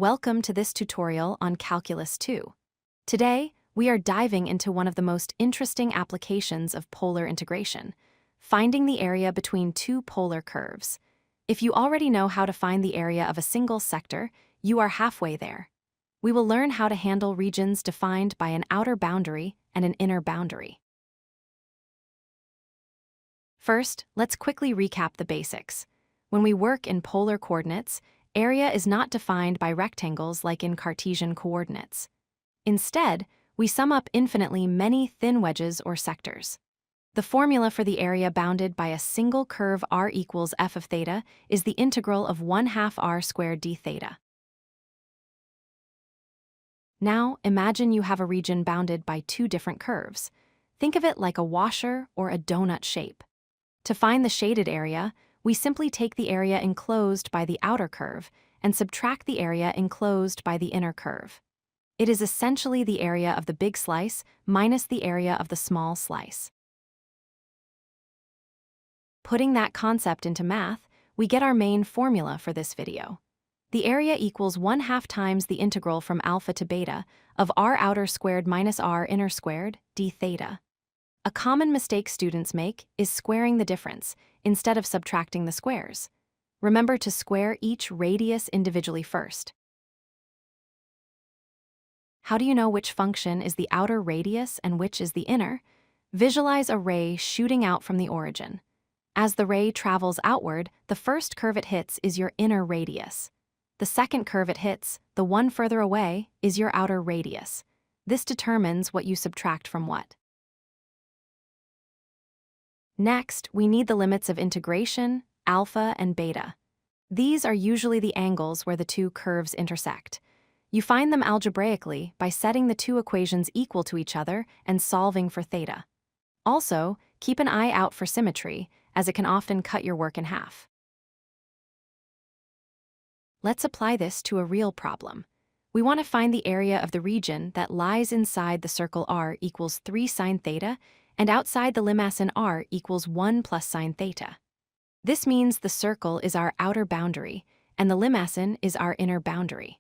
Welcome to this tutorial on Calculus 2. Today, we are diving into one of the most interesting applications of polar integration, finding the area between two polar curves. If you already know how to find the area of a single sector, you are halfway there. We will learn how to handle regions defined by an outer boundary and an inner boundary. First, let's quickly recap the basics. When we work in polar coordinates, area is not defined by rectangles like in Cartesian coordinates. Instead, we sum up infinitely many thin wedges or sectors. The formula for the area bounded by a single curve r equals f of theta is the integral of 1/2 r squared d theta. Now, imagine you have a region bounded by two different curves. Think of it like a washer or a donut shape. To find the shaded area, we simply take the area enclosed by the outer curve and subtract the area enclosed by the inner curve. It is essentially the area of the big slice minus the area of the small slice. Putting that concept into math, we get our main formula for this video. The area equals 1/2 times the integral from alpha to beta of r outer squared minus r inner squared d theta. A common mistake students make is squaring the difference instead of subtracting the squares. Remember to square each radius individually first. How do you know which function is the outer radius and which is the inner? Visualize a ray shooting out from the origin. As the ray travels outward, the first curve it hits is your inner radius. The second curve it hits, the one further away, is your outer radius. This determines what you subtract from what. Next, we need the limits of integration, alpha and beta. These are usually the angles where the two curves intersect. You find them algebraically by setting the two equations equal to each other and solving for theta. Also, keep an eye out for symmetry, as it can often cut your work in half. Let's apply this to a real problem. We want to find the area of the region that lies inside the circle r equals 3 sine theta and outside the limaçon r equals 1 plus sine theta. This means the circle is our outer boundary, and the limaçon is our inner boundary.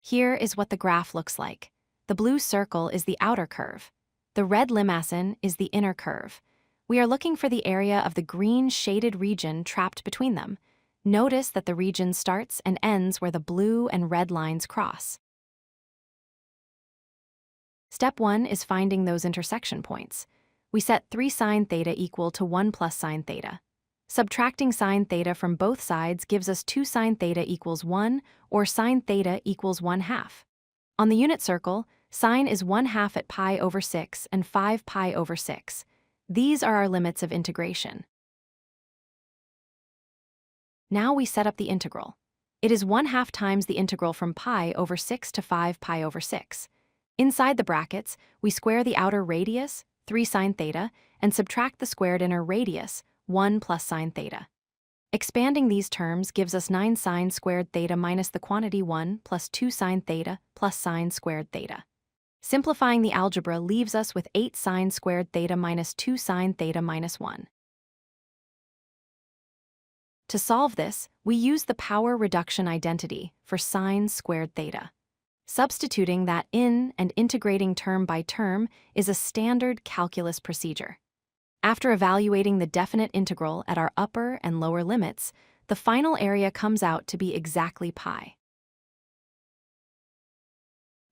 Here is what the graph looks like. The blue circle is the outer curve. The red limaçon is the inner curve. We are looking for the area of the green shaded region trapped between them. Notice that the region starts and ends where the blue and red lines cross. Step 1 is finding those intersection points. We set 3 sine theta equal to 1 plus sine theta. Subtracting sine theta from both sides gives us 2 sine theta equals 1, or sine theta equals 1/2. On the unit circle, sine is 1/2 at pi over 6 and 5 pi over 6. These are our limits of integration. Now we set up the integral. It is 1/2 times the integral from pi over 6 to 5 pi over 6. Inside the brackets, we square the outer radius, 3 sine theta, and subtract the squared inner radius, 1 plus sine theta. Expanding these terms gives us 9 sine squared theta minus the quantity 1 plus 2 sine theta plus sine squared theta. Simplifying the algebra leaves us with 8 sine squared theta minus 2 sine theta minus 1. To solve this, we use the power reduction identity for sine squared theta. Substituting that in and integrating term by term is a standard calculus procedure. After evaluating the definite integral at our upper and lower limits, the final area comes out to be exactly pi.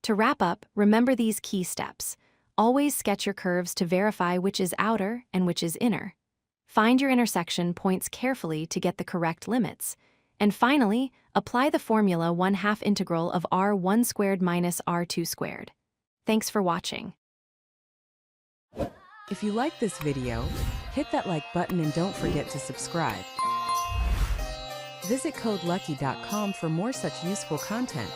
To wrap up, remember these key steps. Always sketch your curves to verify which is outer and which is inner. Find your intersection points carefully to get the correct limits. And finally, apply the formula 1/2 integral of r1 squared minus r2 squared. Thanks for watching. If you like this video, hit that like button and don't forget to subscribe. Visit codelucky.com for more such useful content.